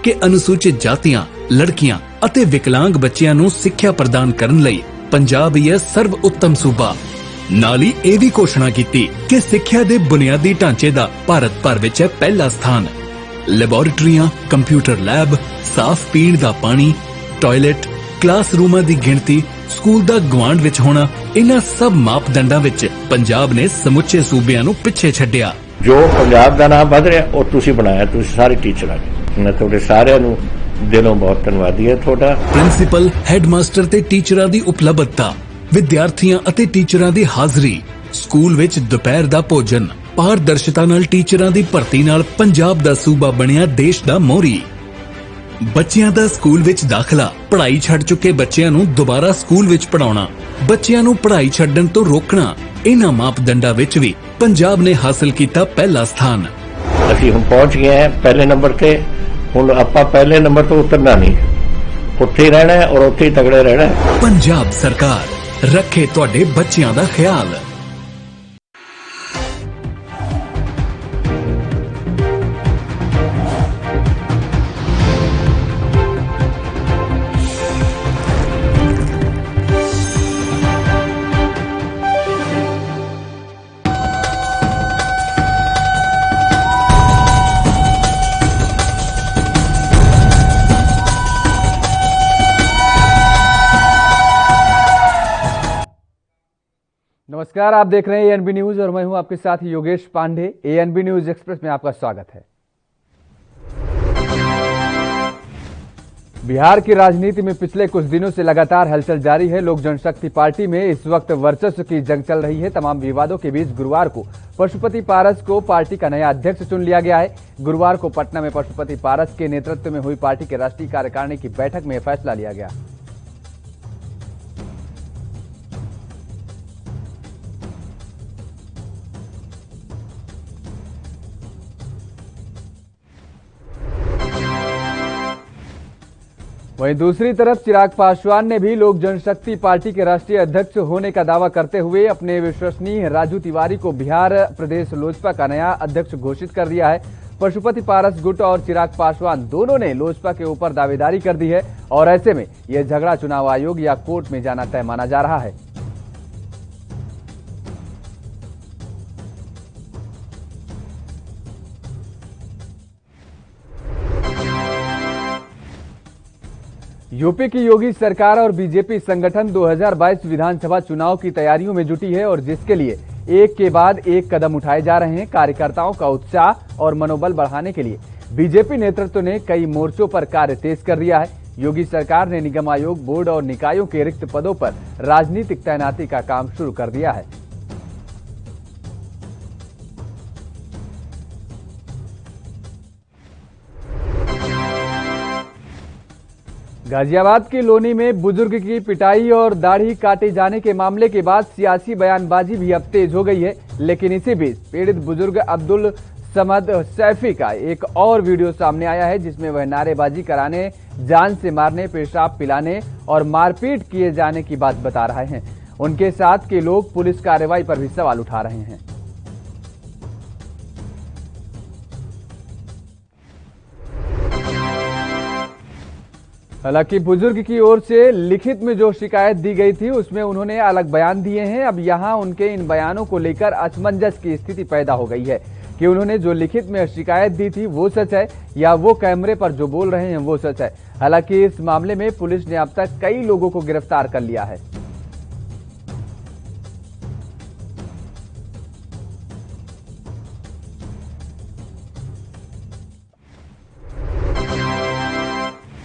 कि अनुसूचित जातियां, लड़कियां ਅਤੇ विकलांग बच्चियां ਨੂੰ ਸਿੱਖਿਆ ਪ੍ਰਦਾਨ ਕਰਨ ਲਈ ਪੰਜਾਬ ਹੀ ਹੈ ਸਰਵ ਉੱਤਮ ਸੂਬਾ। ਨਾਲ ਹੀ ਇਹ ਵੀ ਘੋਸ਼ਣਾ ਕੀਤੀ ਕਿ ਸਿੱਖਿਆ ਦੇ ਬੁਨਿਆਦੀ ਢਾਂਚੇ ਦਾ ਭਾਰਤ ਭਰ ਵਿੱਚ ਹੈ ਪਹਿਲਾ ਸਥਾਨ। ਲੈਬੋਰੇਟਰੀਆਂ, ਕੰਪਿਊਟਰ ਲੈਬ, ਸਾਫ਼ ਪੀਣ ਦਾ ਪਾਣੀ, ਟਾਇਲਟ, ਕਲਾਸਰੂਮਾਂ ਦੀ ਗਿਣਤੀ, ਸਕੂਲ ਦਾ ਗਵਾਂਢ ਵਿੱਚ ਹੋਣਾ, ਇਹਨਾਂ ਸਭ ਮਾਪਦੰਡਾਂ ਵਿੱਚ ਪੰਜਾਬ ਨੇ ਸਮੁੱਚੇ ਸੂਬਿਆਂ ਨੂੰ ਪਿੱਛੇ ਛੱਡਿਆ। ਜੋ ਪੰਜਾਬ ਦਾ ਨਾਮ ਵਧ ਰਿਹਾ ਉਹ ਤੁਸੀਂ ਬਣਾਇਆ, ਤੁਸੀਂ ਸਾਰੇ ਟੀਚਰਾਂ ਨੇ। ਮੈਂ ਤੁਹਾਡੇ ਸਾਰਿਆਂ ਨੂੰ ਦਿਲੋਂ ਬਹੁਤ ਧੰਨਵਾਦੀ ਹਾਂ ਤੁਹਾਡਾ। ਪ੍ਰਿੰਸੀਪਲ, ਹੈਡਮਾਸਟਰ ਤੇ ਟੀਚਰਾਂ ਦੀ ਉਪਲਬਧਤਾ, ਵਿਦਿਆਰਥੀਆਂ ਅਤੇ ਟੀਚਰਾਂ ਦੀ ਹਾਜ਼ਰੀ, ਸਕੂਲ ਵਿੱਚ ਦੁਪਹਿਰ ਦਾ ਭੋਜਨ, ਪਾਰਦਰਸ਼ਤਾ ਨਾਲ ਟੀਚਰਾਂ ਦੀ ਭਰਤੀ ਨਾਲ ਪੰਜਾਬ ਦਾ ਸੂਬਾ ਬਣਿਆ ਦੇਸ਼ ਦਾ ਮੋਹਰੀ। ਬੱਚਿਆਂ ਦਾ ਸਕੂਲ ਵਿੱਚ ਦਾਖਲਾ, ਪੜ੍ਹਾਈ ਛੱਡ ਚੁੱਕੇ ਬੱਚਿਆਂ ਨੂੰ ਦੁਬਾਰਾ ਸਕੂਲ ਵਿੱਚ ਪੜਾਉਣਾ, ਬੱਚਿਆਂ ਨੂੰ ਪੜ੍ਹਾਈ ਛੱਡਣ ਤੋਂ ਰੋਕਣਾ, ਇਹਨਾਂ ਮਾਪਦੰਡਾਂ ਵਿੱਚ ਵੀ ਪੰਜਾਬ ਨੇ ਹਾਸਲ ਕੀਤਾ ਪਹਿਲਾ ਸਥਾਨ। ਅਸੀਂ ਹੁਣ ਪਹੁੰਚ ਗਏ ਹਾਂ ਪਹਿਲੇ ਨੰਬਰ ਤੇ। ਹੁਣ ਆਪਾਂ ਪਹਿਲੇ ਨੰਬਰ ਤੋਂ ਉਤਰਨਾ ਨਹੀਂ, ਉੱਥੇ ਹੀ ਰਹਿਣਾ ਹੈ ਔਰ ਉੱਥੇ ਹੀ ਤਗੜੇ ਰਹਿਣਾ ਹੈ। ਪੰਜਾਬ ਸਰਕਾਰ ਰੱਖੇ ਤੁਹਾਡੇ ਬੱਚਿਆਂ ਦਾ ਖਿਆਲ। नमस्कार, आप देख रहे हैं एएनबी न्यूज और मैं हूं आपके साथ Yogesh Pandey. ANB news express में आपका स्वागत है। बिहार की राजनीति में पिछले कुछ दिनों से लगातार हलचल जारी है। लोक जनशक्ति पार्टी में इस वक्त वर्चस्व की जंग चल रही है। तमाम विवादों के बीच गुरुवार को पशुपति पारस को पार्टी का नया अध्यक्ष चुन लिया गया है। गुरुवार को पटना में पशुपति पारस के नेतृत्व में हुई पार्टी के राष्ट्रीय कार्यकारिणी की बैठक में यह फैसला लिया गया। वहीं दूसरी तरफ चिराग पासवान ने भी लोक जनशक्ति पार्टी के राष्ट्रीय अध्यक्ष होने का दावा करते हुए अपने विश्वसनीय राजू तिवारी को बिहार प्रदेश लोजपा का नया अध्यक्ष घोषित कर दिया है। पशुपति पारस गुट और चिराग पासवान दोनों ने लोजपा के ऊपर दावेदारी कर दी है और ऐसे में यह झगड़ा चुनाव आयोग या कोर्ट में जाना तय माना जा रहा है। यूपी की योगी सरकार और बीजेपी संगठन 2022 विधानसभा चुनाव की तैयारियों में जुटी है और जिसके लिए एक के बाद एक कदम उठाए जा रहे हैं। कार्यकर्ताओं का उत्साह और मनोबल बढ़ाने के लिए बीजेपी नेतृत्व ने कई मोर्चों पर कार्य तेज कर दिया है। योगी सरकार ने निगम आयोग, बोर्ड और निकायों के रिक्त पदों पर राजनीतिक तैनाती का काम शुरू कर दिया है। गाजियाबाद के लोनी में बुजुर्ग की पिटाई और दाढ़ी काटे जाने के मामले के बाद सियासी बयानबाजी भी अब तेज हो गई है। लेकिन इसी बीच पीड़ित बुजुर्ग अब्दुल समद सैफी का एक और वीडियो सामने आया है जिसमें वह नारेबाजी कराने, जान से मारने, पेशाब पिलाने और मारपीट किए जाने की बात बता रहे हैं। उनके साथ के लोग पुलिस कार्रवाई पर भी सवाल उठा रहे हैं। हालांकि बुजुर्ग की ओर से लिखित में जो शिकायत दी गई थी उसमें उन्होंने अलग बयान दिए हैं। अब यहां उनके इन बयानों को लेकर असमंजस की स्थिति पैदा हो गई है कि उन्होंने जो लिखित में शिकायत दी थी वो सच है या वो कैमरे पर जो बोल रहे हैं वो सच है। हालांकि इस मामले में पुलिस ने अब तक कई लोगों को गिरफ्तार कर लिया है।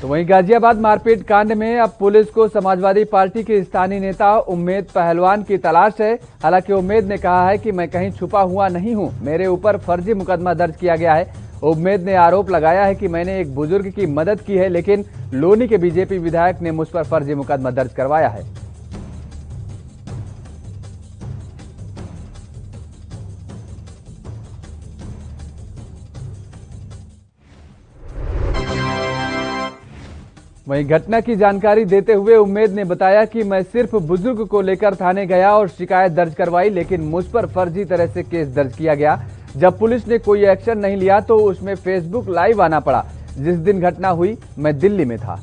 तो वहीं गाजियाबाद मारपीट कांड में अब पुलिस को समाजवादी पार्टी के स्थानीय नेता उम्मेद पहलवान की तलाश है। हालांकि उम्मेद ने कहा है कि मैं कहीं छुपा हुआ नहीं हूं, मेरे ऊपर फर्जी मुकदमा दर्ज किया गया है। उम्मेद ने आरोप लगाया है कि मैंने एक बुजुर्ग की मदद की है, लेकिन लोनी के बीजेपी विधायक ने मुझ पर फर्जी मुकदमा दर्ज करवाया है। वहीं घटना की जानकारी देते हुए उम्मेद ने बताया कि मैं सिर्फ बुजुर्ग को लेकर थाने गया और शिकायत दर्ज करवाई, लेकिन मुझ पर फर्जी तरह से केस दर्ज किया गया। जब पुलिस ने कोई एक्शन नहीं लिया तो उसमें फेसबुक लाइव आना पड़ा। जिस दिन घटना हुई मैं दिल्ली में था।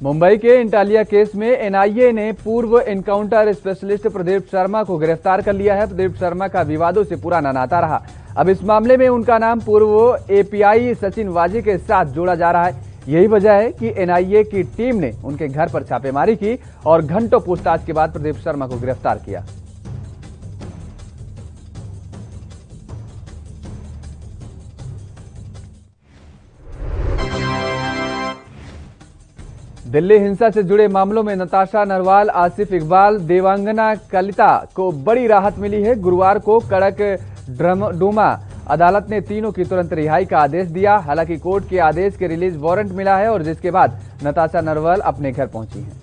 मुंबई के इंटालिया केस में एनआईए ने पूर्व एनकाउंटर स्पेशलिस्ट प्रदीप शर्मा को गिरफ्तार कर लिया है। प्रदीप शर्मा का विवादों से पुराना नाता रहा। अब इस मामले में उनका नाम पूर्व एपीआई सचिन वाजे के साथ जोड़ा जा रहा है। यही वजह है कि एनआईए की टीम ने उनके घर पर छापेमारी की और घंटों पूछताछ के बाद प्रदीप शर्मा को गिरफ्तार किया। दिल्ली हिंसा से जुड़े मामलों में नताशा नरवाल, आसिफ इकबाल, देवांगना कलिता को बड़ी राहत मिली है। गुरुवार को कड़क डूमा अदालत ने तीनों की तुरंत रिहाई का आदेश दिया। हालांकि कोर्ट के आदेश के रिलीज वारंट मिला है और जिसके बाद नताशा नरवाल अपने घर पहुंची हैं।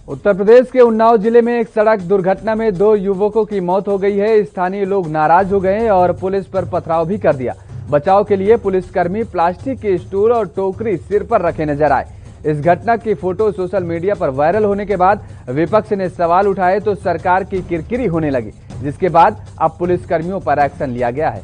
उत्तर प्रदेश के उन्नाव जिले में एक सड़क दुर्घटना में 2 युवकों की मौत हो गई है। स्थानीय लोग नाराज हो गए और पुलिस पर पथराव भी कर दिया। बचाव के लिए पुलिसकर्मी प्लास्टिक के स्टूल और टोकरी सिर पर रखे नजर आए। इस घटना की फोटो सोशल मीडिया पर वायरल होने के बाद विपक्ष ने सवाल उठाए तो सरकार की किरकिरी होने लगी, जिसके बाद अब पुलिसकर्मियों पर एक्शन लिया गया है।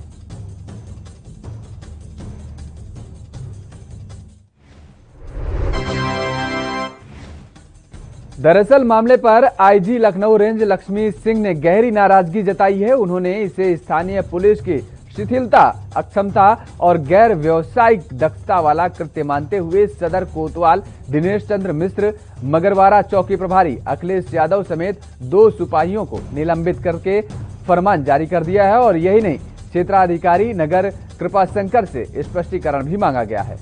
दरअसल मामले पर आईजी लखनऊ रेंज लक्ष्मी सिंह ने गहरी नाराजगी जताई है। उन्होंने इसे स्थानीय पुलिस की शिथिलता, अक्षमता और गैर व्यावसायिक दक्षता वाला कृत्य मानते हुए सदर कोतवाल दिनेश चंद्र मिश्र, मगरवाड़ा चौकी प्रभारी अखिलेश यादव समेत 2 सिपाहियों को निलंबित करके फरमान जारी कर दिया है। और यही नहीं, क्षेत्राधिकारी नगर कृपाशंकर से स्पष्टीकरण भी मांगा गया है।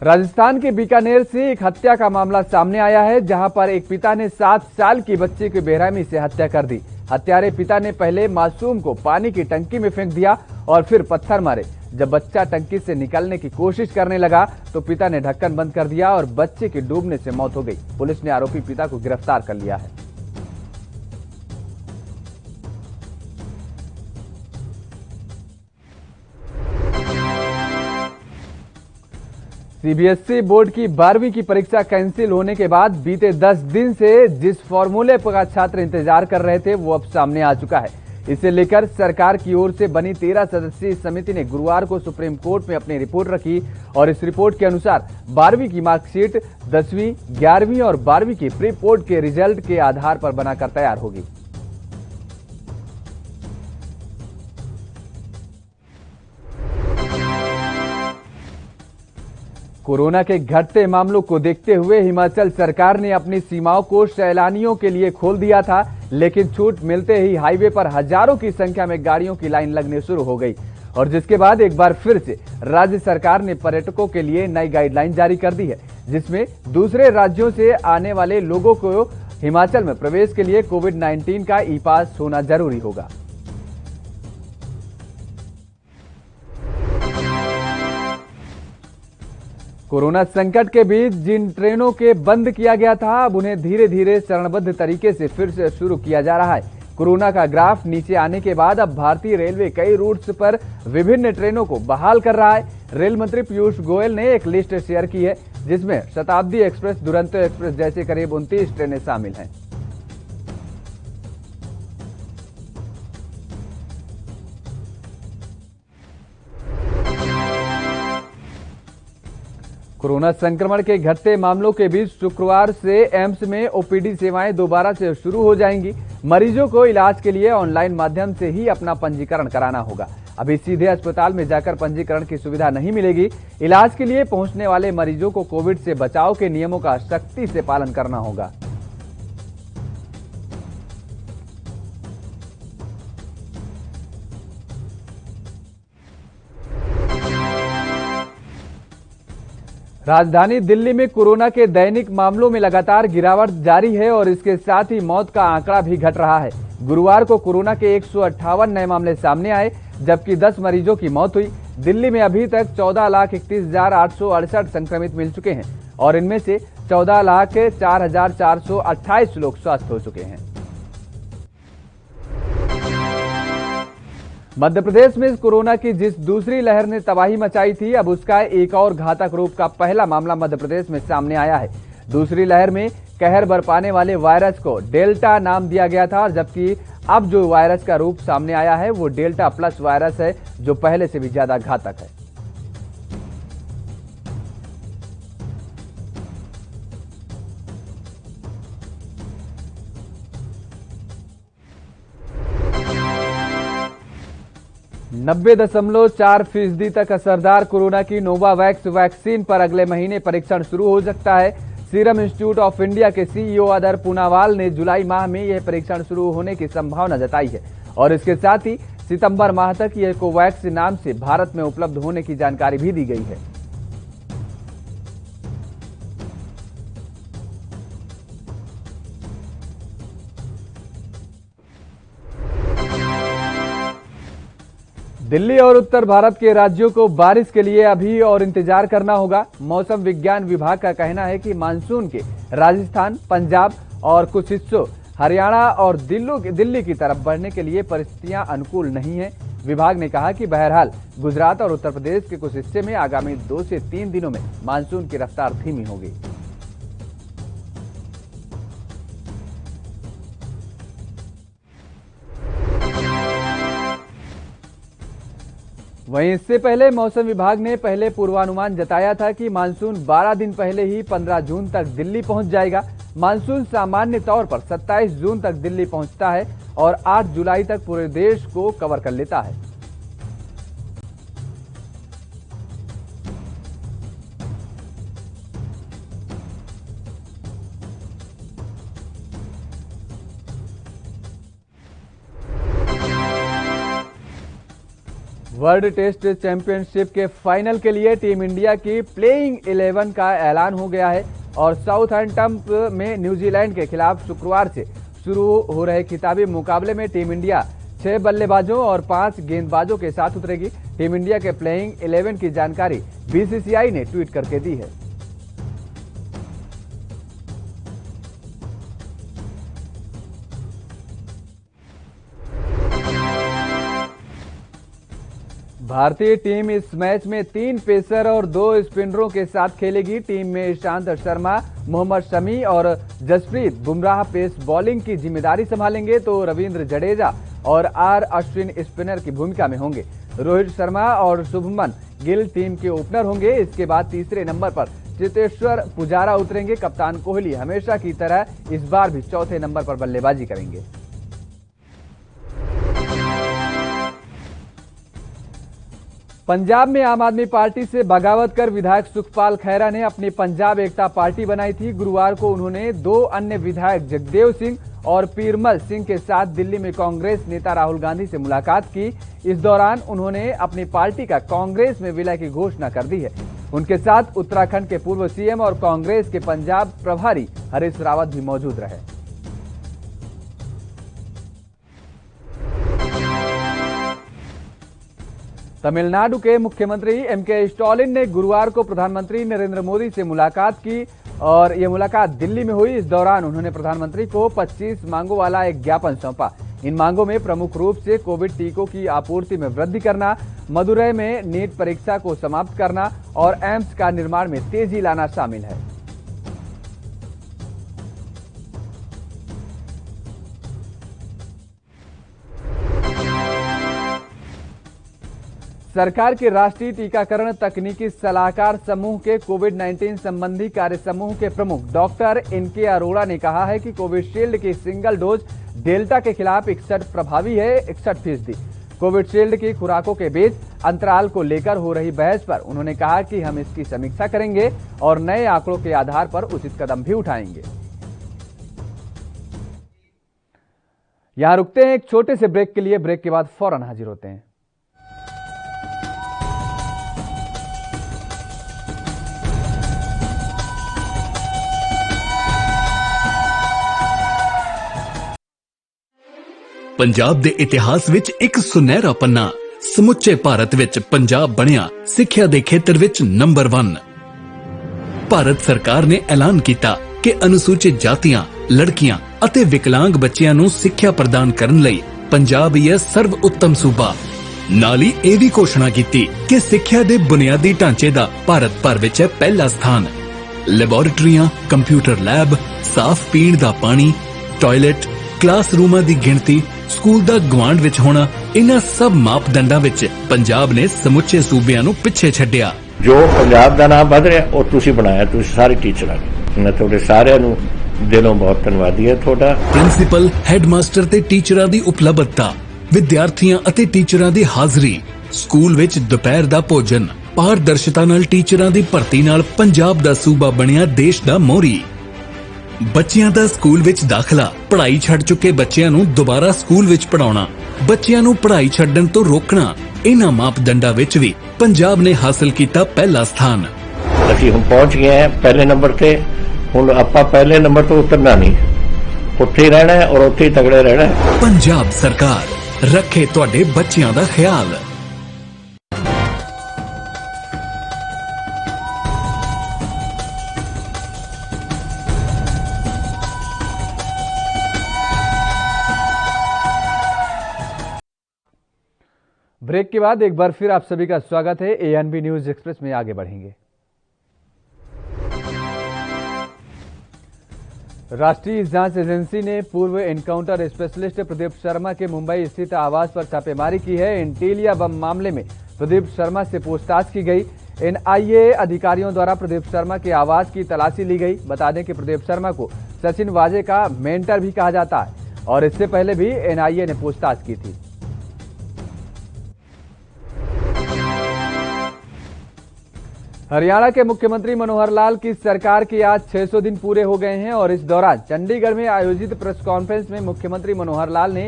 राजस्थान के बीकानेर से एक हत्या का मामला सामने आया है, जहां पर एक पिता ने 7 साल की बच्चे की बेरहमी से हत्या कर दी। हत्यारे पिता ने पहले मासूम को पानी की टंकी में फेंक दिया और फिर पत्थर मारे। जब बच्चा टंकी से निकलने की कोशिश करने लगा तो पिता ने ढक्कन बंद कर दिया और बच्चे की डूबने से मौत हो गई। पुलिस ने आरोपी पिता को गिरफ्तार कर लिया है। सीबीएसई बोर्ड की 12वीं की परीक्षा कैंसिल होने के बाद बीते 10 दिन से जिस फॉर्मूले का छात्र इंतजार कर रहे थे वो अब सामने आ चुका है। इसे लेकर सरकार की ओर से बनी 13 सदस्यीय समिति ने गुरुवार को सुप्रीम कोर्ट में अपनी रिपोर्ट रखी और इस रिपोर्ट के अनुसार 12वीं की मार्कशीट 10वीं, 11वीं और 12वीं की प्री बोर्ड के रिजल्ट के आधार पर बनाकर तैयार होगी। कोरोना के घटते मामलों को देखते हुए हिमाचल सरकार ने अपनी सीमाओं को सैलानियों के लिए खोल दिया था, लेकिन छूट मिलते ही हाईवे पर हजारों की संख्या में गाड़ियों की लाइन लगने शुरू हो गई और जिसके बाद एक बार फिर से राज्य सरकार ने पर्यटकों के लिए नई गाइडलाइन जारी कर दी है, जिसमें दूसरे राज्यों से आने वाले लोगों को हिमाचल में प्रवेश के लिए कोविड-19 का ई पास होना जरूरी होगा। कोरोना संकट के बीच जिन ट्रेनों के बंद किया गया था, अब उन्हें धीरे धीरे चरणबद्ध तरीके से फिर से शुरू किया जा रहा है। कोरोना का ग्राफ नीचे आने के बाद अब भारतीय रेलवे कई रूट्स पर विभिन्न ट्रेनों को बहाल कर रहा है। रेल मंत्री पीयूष गोयल ने एक लिस्ट शेयर की है, जिसमें शताब्दी एक्सप्रेस, दुरंतो एक्सप्रेस जैसे करीब 29 ट्रेनें शामिल हैं। कोरोना संक्रमण के घटते मामलों के बीच शुक्रवार से एम्स में ओपीडी सेवाएं दोबारा से शुरू हो जाएंगी। मरीजों को इलाज के लिए ऑनलाइन माध्यम से ही अपना पंजीकरण कराना होगा। अभी सीधे अस्पताल में जाकर पंजीकरण की सुविधा नहीं मिलेगी। इलाज के लिए पहुंचने वाले मरीजों को कोविड से बचाव के नियमों का सख्ती से पालन करना होगा। राजधानी दिल्ली में कोरोना के दैनिक मामलों में लगातार गिरावट जारी है और इसके साथ ही मौत का आंकड़ा भी घट रहा है। गुरुवार को कोरोना के 158 नए मामले सामने आए, जबकि 10 मरीजों की मौत हुई। दिल्ली में अभी तक 14,31,868 संक्रमित मिल चुके हैं और इनमें से 14,04,428 लोग स्वस्थ हो चुके हैं। मध्य प्रदेश में कोरोना की जिस दूसरी लहर ने तबाही मचाई थी, अब उसका एक और घातक रूप का पहला मामला मध्य प्रदेश में सामने आया है। दूसरी लहर में कहर बरपाने वाले वायरस को डेल्टा नाम दिया गया था, जबकि अब जो वायरस का रूप सामने आया है वो डेल्टा प्लस वायरस है, जो पहले से भी ज्यादा घातक है। नब्बे 90.4% तक असरदार कोरोना की नोवावैक्स वैक्सीन पर अगले महीने परीक्षण शुरू हो सकता है। सीरम इंस्टीट्यूट ऑफ इंडिया के सीईओ अदर पूनावाल ने जुलाई माह में यह परीक्षण शुरू होने की संभावना जताई है और इसके साथ ही सितंबर माह तक यह कोवैक्स नाम से भारत में उपलब्ध होने की जानकारी भी दी गई है। दिल्ली और उत्तर भारत के राज्यों को बारिश के लिए अभी और इंतजार करना होगा। मौसम विज्ञान विभाग का कहना है कि मानसून के राजस्थान, पंजाब और कुछ हिस्सों हरियाणा और दिल्ली की तरफ बढ़ने के लिए परिस्थितियां अनुकूल नहीं हैं। विभाग ने कहा कि बहरहाल गुजरात और उत्तर प्रदेश के कुछ हिस्से में आगामी 2 से 3 दिनों में मानसून की रफ्तार धीमी होगी। वहीं इससे पहले मौसम विभाग ने पहले पूर्वानुमान जताया था कि मानसून 12 दिन पहले ही 15 जून तक दिल्ली पहुंच जाएगा। मानसून सामान्य तौर पर 27 जून तक दिल्ली पहुंचता है और 8 जुलाई तक पूरे देश को कवर कर लेता है। वर्ल्ड टेस्ट चैंपियनशिप के फाइनल के लिए टीम इंडिया की प्लेइंग 11 का ऐलान हो गया है और साउथहैम्पटन में न्यूजीलैंड के खिलाफ शुक्रवार से शुरू हो रहे खिताबी मुकाबले में टीम इंडिया 6 बल्लेबाजों और 5 गेंदबाजों के साथ उतरेगी। टीम इंडिया के प्लेइंग 11 की जानकारी बीसीसीआई ने ट्वीट करके दी है। भारतीय टीम इस मैच में 3 पेसर और 2 स्पिनरों के साथ खेलेगी। टीम में ईशांत शर्मा, मोहम्मद शमी और जसप्रीत बुमराह पेस बॉलिंग की जिम्मेदारी संभालेंगे, तो रविंद्र जडेजा और आर अश्विन स्पिनर की भूमिका में होंगे। रोहित शर्मा और शुभमन गिल टीम के ओपनर होंगे। इसके बाद तीसरे नंबर पर चेतेश्वर पुजारा उतरेंगे। कप्तान कोहली हमेशा की तरह इस बार भी चौथे नंबर पर बल्लेबाजी करेंगे। पंजाब में आम आदमी पार्टी से बगावत कर विधायक सुखपाल खैरा ने अपनी पंजाब एकता पार्टी बनाई थी। गुरुवार को उन्होंने 2 अन्य विधायक जगदेव सिंह और पीरमल सिंह के साथ दिल्ली में कांग्रेस नेता राहुल गांधी से मुलाकात की। इस दौरान उन्होंने अपनी पार्टी का कांग्रेस में विलय की घोषणा कर दी है। उनके साथ उत्तराखंड के पूर्व सीएम और कांग्रेस के पंजाब प्रभारी हरीश रावत भी मौजूद रहे। तमिलनाडु के मुख्यमंत्री एमके स्टालिन ने गुरुवार को प्रधानमंत्री नरेंद्र मोदी से मुलाकात की और यह मुलाकात दिल्ली में हुई। इस दौरान उन्होंने प्रधानमंत्री को 25 मांगों वाला एक ज्ञापन सौंपा। इन मांगों में प्रमुख रूप से कोविड टीकों की आपूर्ति में वृद्धि करना, मदुरै में नीट परीक्षा को समाप्त करना और एम्स का निर्माण में तेजी लाना शामिल है। सरकार के राष्ट्रीय टीकाकरण तकनीकी सलाहकार समूह के कोविड-19 संबंधी कार्य समूह के प्रमुख डॉक्टर एनके अरोड़ा ने कहा है कि कोविशील्ड की सिंगल डोज डेल्टा के खिलाफ 61 प्रभावी है। 61%। कोविशील्ड की खुराकों के बीच अंतराल को लेकर हो रही बहस पर उन्होंने कहा कि हम इसकी समीक्षा करेंगे और नए आंकड़ों के आधार पर उचित कदम भी उठाएंगे। यहां रुकते हैं एक छोटे से ब्रेक के लिए। ब्रेक के बाद फौरन हाजिर होते हैं। ਪੰਜਾਬ ਦੇ ਇਤਿਹਾਸ ਵਿੱਚ ਇੱਕ ਸੁਨਹਿਰਾ ਪੰਨਾ। ਸਮੁੱਚੇ ਭਾਰਤ ਵਿੱਚ ਪੰਜਾਬ ਬਣਿਆ ਸਿੱਖਿਆ ਦੇ ਖੇਤਰ ਵਿੱਚ ਨੰਬਰ 1। ਭਾਰਤ ਸਰਕਾਰ ਨੇ ਐਲਾਨ ਕੀਤਾ ਕਿ ਅਨੁਸੂਚਿਤ ਜਾਤੀਆਂ, ਲੜਕੀਆਂ ਅਤੇ ਵਿਕਲਾਂਗ ਬੱਚਿਆਂ ਨੂੰ ਸਿੱਖਿਆ ਪ੍ਰਦਾਨ ਕਰਨ ਲਈ ਪੰਜਾਬ ਹੀ ਹੈ ਸਰਵ ਉੱਤਮ ਸੂਬਾ। ਨਾਲ ਹੀ ਇਹ ਵੀ ਘੋਸ਼ਣਾ ਕੀਤੀ ਕਿ ਸਿੱਖਿਆ ਦੇ ਬੁਨਿਆਦੀ ਢਾਂਚੇ ਦਾ ਭਾਰਤ ਭਰ ਵਿੱਚ ਹੈ ਪਹਿਲਾ ਸਥਾਨ। ਲੈਬੋਰੇਟਰੀਆਂ, ਕੰਪਿਊਟਰ ਲੈਬ, ਸਾਫ਼ ਪੀਣ ਦਾ ਪਾਣੀ, ਟਾਇਲਟ, ਕਲਾਸਰੂਮਾਂ ਦੀ ਗਿਣਤੀ, ਸਕੂਲ ਦਾ ਗੁਆਂਢ ਵਿੱਚ ਹੋਣਾ, ਇਹਨਾਂ ਸਭ ਮਾਪਦੰਡਾਂ ਵਿੱਚ ਪੰਜਾਬ ਨੇ ਸਮੁੱਚੇ ਸੂਬਿਆਂ ਨੂੰ ਪਿੱਛੇ ਛੱਡਿਆ। ਜੋ ਪੰਜਾਬ ਦਾ ਨਾਮ ਵਧ ਰਿਹਾ ਉਹ ਤੁਸੀਂ ਬਣਾਇਆ, ਤੁਸੀਂ ਸਾਰੇ ਟੀਚਰਾਂ ਨੇ। ਮੈਂ ਤੁਹਾਡੇ ਸਾਰਿਆਂ ਨੂੰ ਦਿਲੋਂ ਬਹੁਤ ਧੰਨਵਾਦੀ ਹਾਂ ਤੁਹਾਡਾ। ਪ੍ਰਿੰਸੀਪਲ, ਹੈਡਮਾਸਟਰ ਤੇ ਟੀਚਰਾਂ ਦੀ ਉਪਲਬਧਤਾ, ਵਿਦਿਆਰਥੀਆਂ ਅਤੇ ਟੀਚਰਾਂ ਦੀ ਹਾਜ਼ਰੀ, ਸਕੂਲ ਵਿੱਚ ਦੁਪਹਿਰ ਦਾ ਭੋਜਨ, ਪਾਰਦਰਸ਼ਤਾ ਨਾਲ ਟੀਚਰਾਂ ਦੀ ਭਰਤੀ ਨਾਲ ਪੰਜਾਬ ਦਾ ਸੂਬਾ ਬਣਿਆ ਦੇਸ਼ ਦਾ ਮੋਹਰੀ। ਬੱਚਿਆਂ ਦਾ ਸਕੂਲ ਵਿੱਚ ਦਾਖਲਾ, ਪੜ੍ਹਾਈ ਛੱਡ ਚੁੱਕੇ ਬੱਚਿਆਂ ਨੂੰ ਦੁਬਾਰਾ ਸਕੂਲ ਵਿੱਚ ਪੜ੍ਹਾਉਣਾ, ਬੱਚਿਆਂ ਨੂੰ ਪੜ੍ਹਾਈ ਛੱਡਣ ਤੋਂ ਰੋਕਣਾ, ਇਹਨਾਂ ਮਾਪਦੰਡਾਂ ਵਿੱਚ ਵੀ ਪੰਜਾਬ ਨੇ ਹਾਸਲ ਕੀਤਾ ਪਹਿਲਾ ਸਥਾਨ। ਅਸੀਂ ਹੁਣ ਪਹੁੰਚ ਗਏ ਹਾਂ ਪਹਿਲੇ ਨੰਬਰ ਤੇ। ਹੁਣ ਆਪਾਂ ਪਹਿਲੇ ਨੰਬਰ ਤੋਂ ਉਤਰਨਾ ਨਹੀਂ, ਉੱਥੇ ਹੀ ਰਹਿਣਾ ਹੈ ਔਰ ਉੱਥੇ ਹੀ ਤਗੜੇ ਰਹਿਣਾ ਹੈ। ਪੰਜਾਬ ਸਰਕਾਰ ਰੱਖੇ ਤੁਹਾਡੇ ਬੱਚਿਆਂ ਦਾ ਖਿਆਲ। ब्रेक के बाद एक बार फिर आप सभी का स्वागत है। एएनबी न्यूज एक्सप्रेस में आगे बढ़ेंगे। राष्ट्रीय जांच एजेंसी ने पूर्व एनकाउंटर स्पेशलिस्ट प्रदीप शर्मा के मुंबई स्थित आवास पर छापेमारी की है। इंटेलिया बम मामले में प्रदीप शर्मा से पूछताछ की गई। एनआईए अधिकारियों द्वारा प्रदीप शर्मा के आवास की तलाशी ली गई। बता दें कि प्रदीप शर्मा को सचिन वाजे का मेंटर भी कहा जाता है और इससे पहले भी एनआईए ने पूछताछ की थी। हरियाणा के मुख्यमंत्री मनोहर लाल की सरकार के आज 600 दिन पूरे हो गए हैं और इस दौरान चंडीगढ़ में आयोजित प्रेस कॉन्फ्रेंस में मुख्यमंत्री मनोहर लाल ने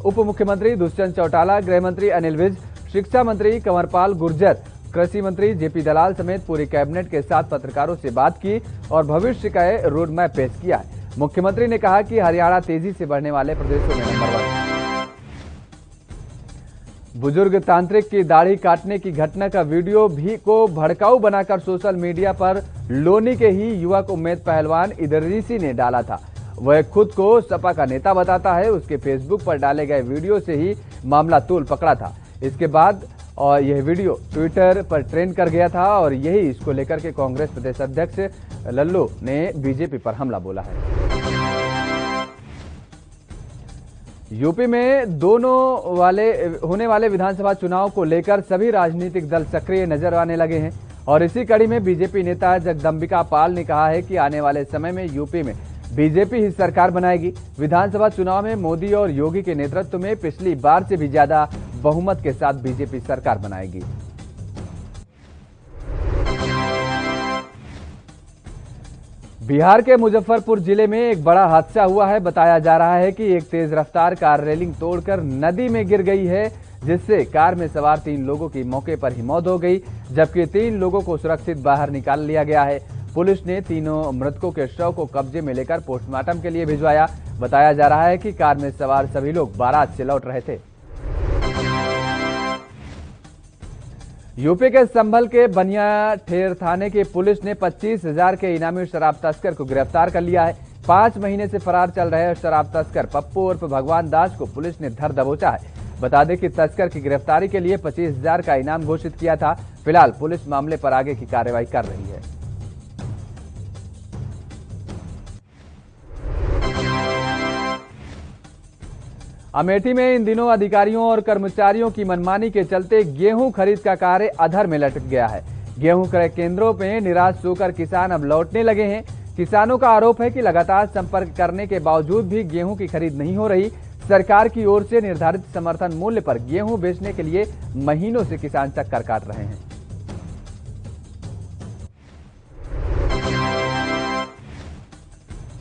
उप मुख्यमंत्री दुष्यंत चौटाला, गृह मंत्री अनिल विज, शिक्षा मंत्री कंवरपाल गुर्जर, कृषि मंत्री जेपी दलाल समेत पूरी कैबिनेट के साथ पत्रकारों से बात की और भविष्य का रोड मैप पेश किया है। मुख्यमंत्री ने कहा कि हरियाणा तेजी से बढ़ने वाले प्रदेशों में नंबर 1 है। बुजुर्ग तांत्रिक की दाढ़ी काटने की घटना का वीडियो भी को भड़काऊ बनाकर सोशल मीडिया पर लोनी के ही युवक उम्मेद पहलवान इदरीसी ने डाला था। वह खुद को सपा का नेता बताता है। उसके फेसबुक पर डाले गए वीडियो से ही मामला तूल पकड़ा था। इसके बाद और यह वीडियो ट्विटर पर ट्रेंड कर गया था और यही इसको लेकर के कांग्रेस प्रदेश अध्यक्ष लल्लू ने बीजेपी पर हमला बोला है। यूपी में होने वाले विधानसभा चुनाव को लेकर सभी राजनीतिक दल सक्रिय नजर आने लगे हैं और इसी कड़ी में बीजेपी नेता जगदंबिका पाल ने कहा है कि आने वाले समय में यूपी में बीजेपी ही सरकार बनाएगी। विधानसभा चुनाव में मोदी और योगी के नेतृत्व में पिछली बार से भी ज्यादा बहुमत के साथ बीजेपी सरकार बनाएगी। बिहार के मुजफ्फरपुर जिले में एक बड़ा हादसा हुआ है। बताया जा रहा है कि एक तेज रफ्तार कार रेलिंग तोड़कर नदी में गिर गई है, जिससे कार में सवार 3 लोगों की मौके पर ही मौत हो गई, जबकि 3 लोगों को सुरक्षित बाहर निकाल लिया गया है। पुलिस ने तीनों मृतकों के शव को कब्जे में लेकर पोस्टमार्टम के लिए भिजवाया। बताया जा रहा है कि कार में सवार सभी लोग बारात से लौट रहे थे। यूपी के संभल के बनिया ठेर थाने की पुलिस ने 25,000 के इनामी शराब तस्कर को गिरफ्तार कर लिया है। 5 महीने से फरार चल रहे शराब तस्कर पप्पू उर्फ भगवान दास को पुलिस ने धर दबोचा है। बता दें कि तस्कर की गिरफ्तारी के लिए 25,000 का इनाम घोषित किया था। फिलहाल पुलिस मामले पर आगे की कार्रवाई कर रही है। अमेठी में इन दिनों अधिकारियों और कर्मचारियों की मनमानी के चलते गेहूं खरीद का कार्य अधर में लटक गया है। गेहूं क्रय केंद्रों में निराश होकर किसान अब लौटने लगे हैं। किसानों का आरोप है कि लगातार संपर्क करने के बावजूद भी गेहूं की खरीद नहीं हो रही। सरकार की ओर से निर्धारित समर्थन मूल्य पर गेहूं बेचने के लिए महीनों से किसान चक्कर काट रहे हैं।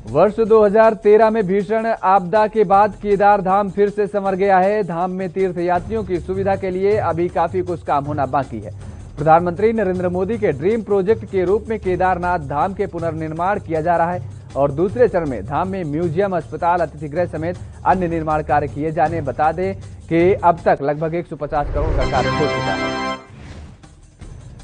वर्ष 2013 में भीषण आपदा के बाद केदार धाम फिर से संवर गया है। धाम में तीर्थयात्रियों की सुविधा के लिए अभी काफी कुछ काम होना बाकी है। प्रधानमंत्री नरेंद्र मोदी के ड्रीम प्रोजेक्ट के रूप में केदारनाथ धाम के पुनर्निर्माण किया जा रहा है और दूसरे चरण में धाम में म्यूजियम, अस्पताल, अतिथिगृह समेत अन्य निर्माण कार्य किए जाने। बता दें कि अब तक लगभग 150 करोड़ का कार्य हो चुका है।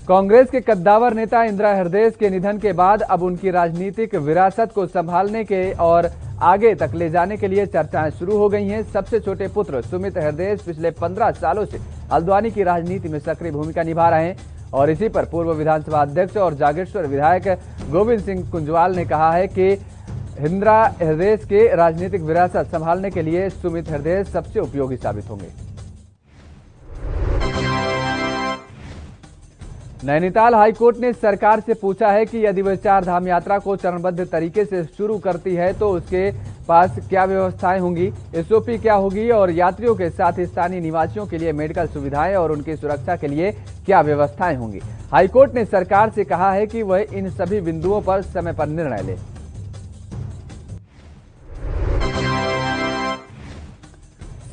कांग्रेस के कद्दावर नेता इंदिरा हृदय के निधन के बाद अब उनकी राजनीतिक विरासत को संभालने के और आगे तक ले जाने के लिए चर्चाएं शुरू हो गई हैं। सबसे छोटे पुत्र सुमित हृदय पिछले 15 सालों से हल्द्वानी की राजनीति में सक्रिय भूमिका निभा रहे हैं और इसी पर पूर्व विधानसभा अध्यक्ष और जागेश्वर विधायक गोविंद सिंह कुंजवाल ने कहा है कि इंदिरा हृदय के राजनीतिक विरासत संभालने के लिए सुमित हृदय सबसे उपयोगी साबित होंगे। नैनीताल हाईकोर्ट ने सरकार से पूछा है कि यदि वह चार धाम यात्रा को चरणबद्ध तरीके से शुरू करती है तो उसके पास क्या व्यवस्थाएं होंगी, एसओपी क्या होगी और यात्रियों के साथ ही स्थानीय निवासियों के लिए मेडिकल सुविधाएं और उनकी सुरक्षा के लिए क्या व्यवस्थाएं होंगी। हाईकोर्ट ने सरकार से कहा है कि वह इन सभी बिंदुओं पर समय पर निर्णय ले।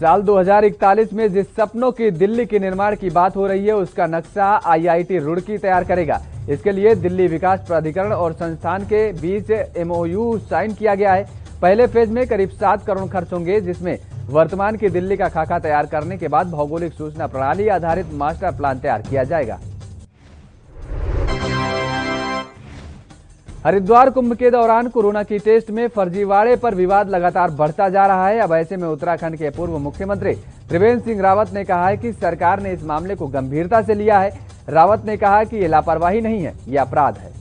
साल 2041 में जिस सपनों की दिल्ली के निर्माण की बात हो रही है उसका नक्शा आईआईटी रुड़की तैयार करेगा। इसके लिए दिल्ली विकास प्राधिकरण और संस्थान के बीच एमओयू साइन किया गया है। पहले फेज में करीब 7 करोड़ खर्च होंगे, जिसमें वर्तमान की दिल्ली का खाका तैयार करने के बाद भौगोलिक सूचना प्रणाली आधारित मास्टर प्लान तैयार किया जाएगा। हरिद्वार कुंभ के दौरान कोरोना की टेस्ट में फर्जीवाड़े पर विवाद लगातार बढ़ता जा रहा है। अब ऐसे में उत्तराखंड के पूर्व मुख्यमंत्री त्रिवेंद्र सिंह रावत ने कहा है कि सरकार ने इस मामले को गंभीरता से लिया है। रावत ने कहा कि ये लापरवाही नहीं है, ये अपराध है।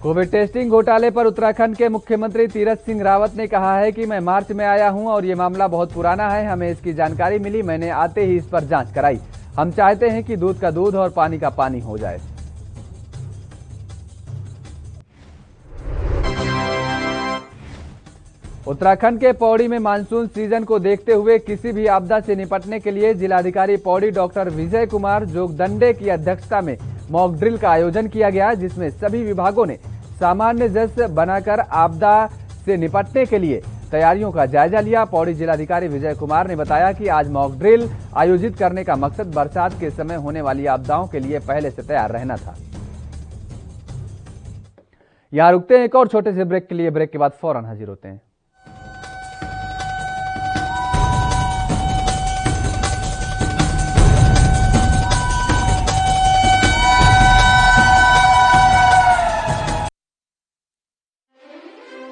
कोविड टेस्टिंग घोटाले पर उत्तराखंड के मुख्यमंत्री तीरथ सिंह रावत ने कहा है कि मैं मार्च में आया हूं और ये मामला बहुत पुराना है। हमें इसकी जानकारी मिली, मैंने आते ही इस पर जांच कराई। हम चाहते हैं कि दूध का दूध और पानी का पानी हो जाए। उत्तराखंड के पौड़ी में मानसून सीजन को देखते हुए किसी भी आपदा से निपटने के लिए जिलाधिकारी पौड़ी डॉक्टर विजय कुमार जोगदंडे की अध्यक्षता में मॉक ड्रिल का आयोजन किया गया, जिसमें सभी विभागों ने सामान्य जस बनाकर आपदा से निपटने के लिए तैयारियों का जायजा लिया। पौड़ी जिलाधिकारी विजय कुमार ने बताया कि आज मॉक ड्रिल आयोजित करने का मकसद बरसात के समय होने वाली आपदाओं के लिए पहले से तैयार रहना था। यहां रुकते हैं एक और छोटे से ब्रेक के लिए। ब्रेक के बाद फौरन हाजिर होते हैं।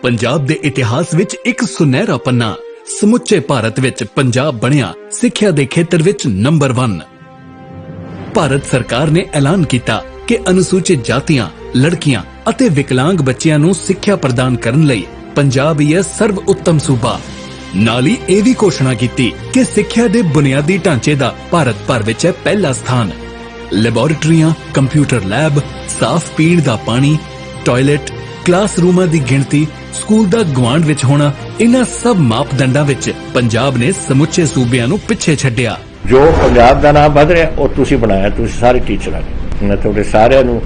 ਪੰਜਾਬ ਦੇ ਇਤਿਹਾਸ ਵਿੱਚ ਇੱਕ ਸੁਨਹਿਰਾ ਪੰਨਾ। ਸਮੁੱਚੇ ਭਾਰਤ ਵਿੱਚ ਪੰਜਾਬ ਬਣਿਆ ਸਿੱਖਿਆ ਦੇ ਖੇਤਰ ਵਿੱਚ ਨੰਬਰ 1। ਭਾਰਤ ਸਰਕਾਰ ਨੇ ਐਲਾਨ ਕੀਤਾ ਕਿ ਅਨੁਸੂਚਿਤ ਜਾਤੀਆਂ, ਲੜਕੀਆਂ ਅਤੇ ਵਿਕਲਾਂਗ ਬੱਚਿਆਂ ਨੂੰ ਸਿੱਖਿਆ ਪ੍ਰਦਾਨ ਕਰਨ ਲਈ ਪੰਜਾਬ ਹੀ ਹੈ ਸਰਵ ਉੱਤਮ ਸੂਬਾ। ਨਾਲ ਹੀ ਇਹ ਵੀ ਘੋਸ਼ਣਾ ਕੀਤੀ ਕਿ ਸਿੱਖਿਆ ਦੇ ਬੁਨਿਆਦੀ ਢਾਂਚੇ ਦਾ ਭਾਰਤ ਭਰ ਵਿੱਚ ਹੈ ਪਹਿਲਾ ਸਥਾਨ। ਲੈਬੋਰੇਟਰੀਆਂ, ਕੰਪਿਊਟਰ ਲੈਬ, ਸਾਫ਼ ਪੀਣ ਦਾ ਪਾਣੀ, ਟਾਇਲਟ, ਕਲਾਸਰੂਮਾਂ ਦੀ ਗਿਣਤੀ, ਸਕੂਲ ਦਾ ਗਵਾਂਢ ਵਿੱਚ ਹੋਣਾ, ਇਹਨਾਂ ਸਭ ਮਾਪਦੰਡਾਂ ਵਿੱਚ ਪੰਜਾਬ ਨੇ ਸਮੁੱਚੇ ਸੂਬਿਆਂ ਨੂੰ ਪਿੱਛੇ ਛੱਡਿਆ। ਜੋ ਪੰਜਾਬ ਦਾ ਨਾਮ ਵਧ ਰਿਹਾ ਉਹ ਤੁਸੀਂ ਬਣਾਇਆ, ਤੁਸੀਂ ਸਾਰੇ ਟੀਚਰਾਂ ਨੇ। ਮੈਂ ਤੁਹਾਡੇ ਸਾਰਿਆਂ ਨੂੰ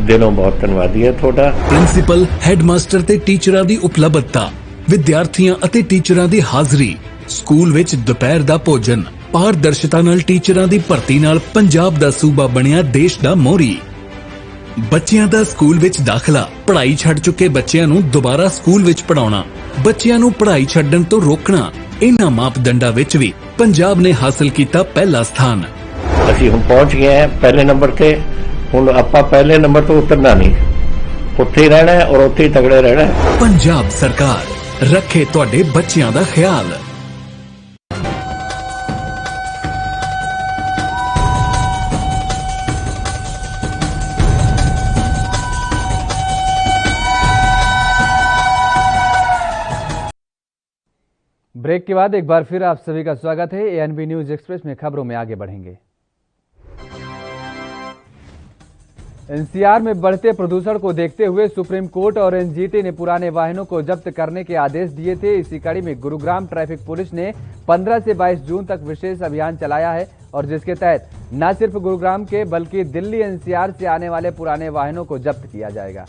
ਦਿਲੋਂ ਬਹੁਤ ਧੰਨਵਾਦੀ ਹਾਂ ਤੁਹਾਡਾ। ਪ੍ਰਿੰਸੀਪਲ, ਹੈਡਮਾਸਟਰ ਤੇ ਟੀਚਰਾਂ ਦੀ ਉਪਲਬਧਤਾ, ਵਿਦਿਆਰਥੀਆਂ ਅਤੇ ਟੀਚਰਾਂ ਦੀ ਹਾਜ਼ਰੀ, ਸਕੂਲ ਵਿੱਚ ਦੁਪਹਿਰ ਦਾ ਭੋਜਨ, ਪਾਰਦਰਸ਼ਤਾ ਨਾਲ ਟੀਚਰਾਂ ਦੀ ਭਰਤੀ ਨਾਲ ਪੰਜਾਬ ਦਾ ਸੂਬਾ ਬਣਿਆ ਦੇਸ਼ ਦਾ ਮੋਹਰੀ। ਬੱਚਿਆਂ ਦਾ ਸਕੂਲ ਵਿੱਚ ਦਾਖਲਾ, ਪੜ੍ਹਾਈ ਛੱਡ ਚੁੱਕੇ ਬੱਚਿਆਂ ਨੂੰ ਦੁਬਾਰਾ ਸਕੂਲ ਵਿੱਚ ਪੜਾਉਣਾ, ਬੱਚਿਆਂ ਨੂੰ ਪੜ੍ਹਾਈ ਛੱਡਣ ਤੋਂ ਰੋਕਣਾ, ਇਹਨਾਂ ਮਾਪਦੰਡਾਂ ਵਿੱਚ ਵੀ ਪੰਜਾਬ ਨੇ ਹਾਸਲ ਕੀਤਾ ਪਹਿਲਾ ਸਥਾਨ। ਅਸੀਂ ਹੁਣ ਪਹੁੰਚ ਗਏ ਹਾਂ ਪਹਿਲੇ ਨੰਬਰ ਤੇ। ਹੁਣ ਆਪਾਂ ਪਹਿਲੇ ਨੰਬਰ ਤੋਂ ਉਤਰਨਾ ਨਹੀਂ, ਉੱਥੇ ਹੀ ਰਹਿਣਾ ਔਰ ਉੱਥੇ ਹੀ ਤਗੜੇ ਰਹਿਣਾ। ਪੰਜਾਬ ਸਰਕਾਰ ਰੱਖੇ ਤੁਹਾਡੇ ਬੱਚਿਆਂ ਦਾ ਖਿਆਲ। ब्रेक के बाद एक बार फिर आप सभी का स्वागत है। एएनबी न्यूज एक्सप्रेस में खबरों में आगे बढ़ेंगे। एनसीआर में बढ़ते प्रदूषण को देखते हुए सुप्रीम कोर्ट और एनजीटी ने पुराने वाहनों को जब्त करने के आदेश दिए थे। इसी कड़ी में गुरुग्राम ट्रैफिक पुलिस ने 15 से 22 जून तक विशेष अभियान चलाया है और जिसके तहत न सिर्फ गुरुग्राम के बल्कि दिल्ली एनसीआर से आने वाले पुराने वाहनों को जब्त किया जाएगा।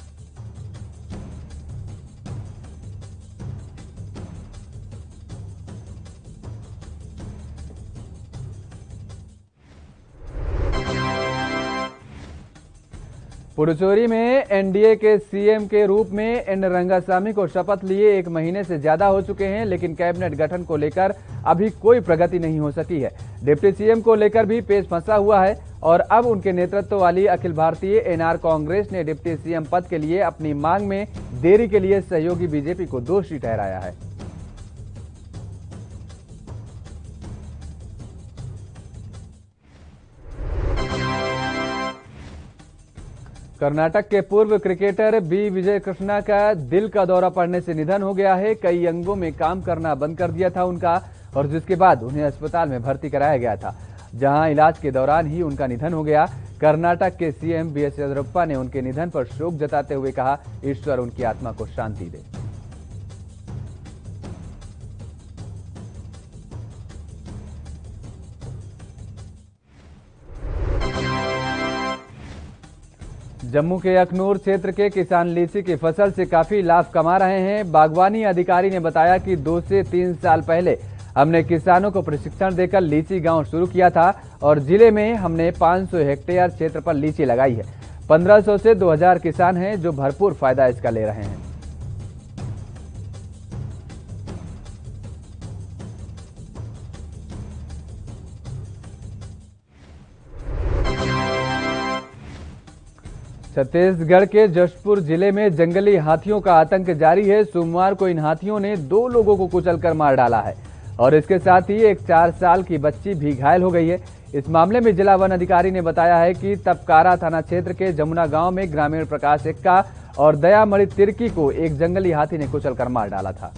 पुडुचेरी में एनडीए के सीएम के रूप में एन रंगासामी को शपथ लिए 1 महीने से ज्यादा हो चुके हैं, लेकिन कैबिनेट गठन को लेकर अभी कोई प्रगति नहीं हो सकी है। डिप्टी सीएम को लेकर भी पेच फंसा हुआ है और अब उनके नेतृत्व वाली अखिल भारतीय एनआर कांग्रेस ने डिप्टी सीएम पद के लिए अपनी मांग में देरी के लिए सहयोगी बीजेपी को दोषी ठहराया है। कर्नाटक के पूर्व क्रिकेटर बी विजय कृष्णा का दिल का दौरा पड़ने से निधन हो गया है। कई अंगों में काम करना बंद कर दिया था उनका, और जिसके बाद उन्हें अस्पताल में भर्ती कराया गया था, जहां इलाज के दौरान ही उनका निधन हो गया। कर्नाटक के सीएम बीएस येदियुरप्पा ने उनके निधन पर शोक जताते हुए कहा, ईश्वर उनकी आत्मा को शांति दे। जम्मू के अखनूर क्षेत्र के किसान लीची की फसल से काफी लाभ कमा रहे हैं। बागवानी अधिकारी ने बताया कि 2 से 3 साल पहले हमने किसानों को प्रशिक्षण देकर लीची गांव शुरू किया था और जिले में हमने 500 हेक्टेयर क्षेत्र पर लीची लगाई है। 1500 से 2000 किसान हैं जो भरपूर फायदा इसका ले रहे हैं। छत्तीसगढ़ के जशपुर जिले में जंगली हाथियों का आतंक जारी है। सोमवार को इन हाथियों ने 2 लोगों को कुचलकर मार डाला है और इसके साथ ही एक 4 साल की बच्ची भी घायल हो गई है। इस मामले में जिला वन अधिकारी ने बताया है कि तपकारा थाना क्षेत्र के जमुना गांव में ग्रामीण प्रकाश एक्का और दयामणि तिर्की को एक जंगली हाथी ने कुचलकर मार डाला था।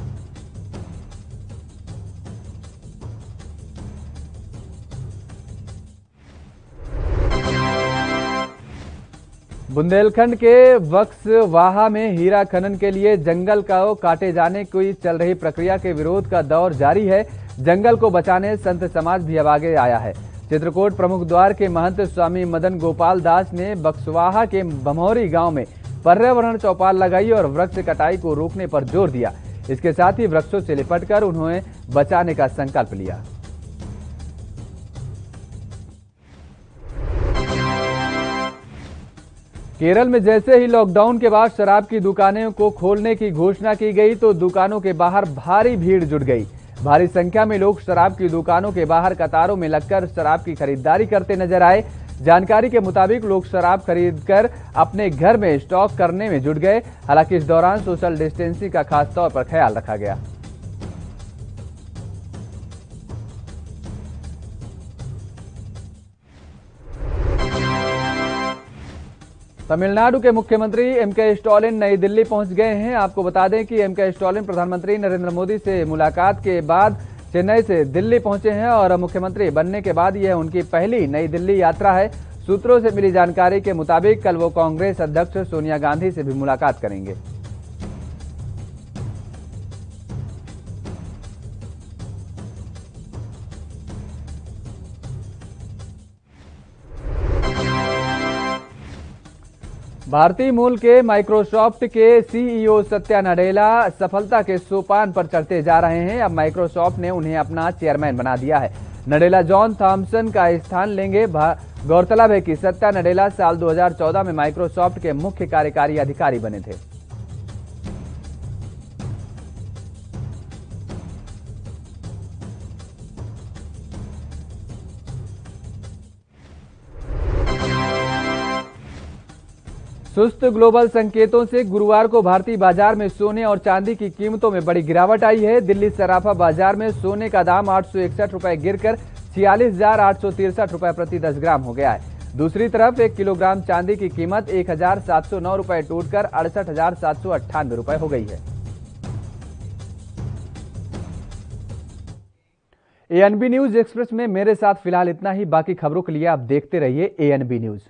बुंदेलखंड के वक्सवाहा में हीरा खनन के लिए जंगल को काटे जाने की चल रही प्रक्रिया के विरोध का दौर जारी है। जंगल को बचाने संत समाज भी अब आगे आया है। चित्रकूट प्रमुख द्वार के महंत स्वामी मदन गोपाल दास ने बक्सवाहा के बमौरी गांव में पर्यावरण चौपाल लगाई और वृक्ष कटाई को रोकने पर जोर दिया। इसके साथ ही वृक्षों से लिपटकर उन्होंने बचाने का संकल्प लिया। केरल में जैसे ही लॉकडाउन के बाद शराब की दुकानें को खोलने की घोषणा की गई तो दुकानों के बाहर भारी भीड़ जुट गई। भारी संख्या में लोग शराब की दुकानों के बाहर कतारों में लगकर शराब की खरीदारी करते नजर आए। जानकारी के मुताबिक लोग शराब खरीदकर अपने घर में स्टॉक करने में जुट गए। हालांकि इस दौरान सोशल डिस्टेंसिंग का खास तौर पर ख्याल रखा गया। तमिलनाडु के मुख्यमंत्री एम.के. स्टालिन नई दिल्ली पहुंच गए हैं। आपको बता दें कि एम.के. स्टालिन प्रधानमंत्री नरेंद्र मोदी से मुलाकात के बाद चेन्नई से दिल्ली पहुंचे हैं और मुख्यमंत्री बनने के बाद यह उनकी पहली नई दिल्ली यात्रा है। सूत्रों से मिली जानकारी के मुताबिक कल वो कांग्रेस अध्यक्ष सोनिया गांधी से भी मुलाकात करेंगे। भारतीय मूल के माइक्रोसॉफ्ट के सीईओ सत्या नडेला सफलता के सोपान पर चढ़ते जा रहे हैं। अब माइक्रोसॉफ्ट ने उन्हें अपना चेयरमैन बना दिया है। नडेला जॉन थॉमसन का स्थान लेंगे। गौरतलब है कि सत्या नडेला साल 2014 में माइक्रोसॉफ्ट के मुख्य कार्यकारी अधिकारी बने थे। सुस्त ग्लोबल संकेतों से गुरुवार को भारतीय बाजार में सोने और चांदी की कीमतों में बड़ी गिरावट आई है। दिल्ली सराफा बाजार में सोने का दाम 861 रुपए गिरकर 46,863 रुपए प्रति 10 ग्राम हो गया है। दूसरी तरफ 1 किलोग्राम चांदी की कीमत 1,709 रुपए टूटकर 68,798 रुपए हो गई है। एएनबी न्यूज एक्सप्रेस में मेरे साथ फिलहाल इतना ही। बाकी खबरों के लिए आप देखते रहिए एएनबी न्यूज।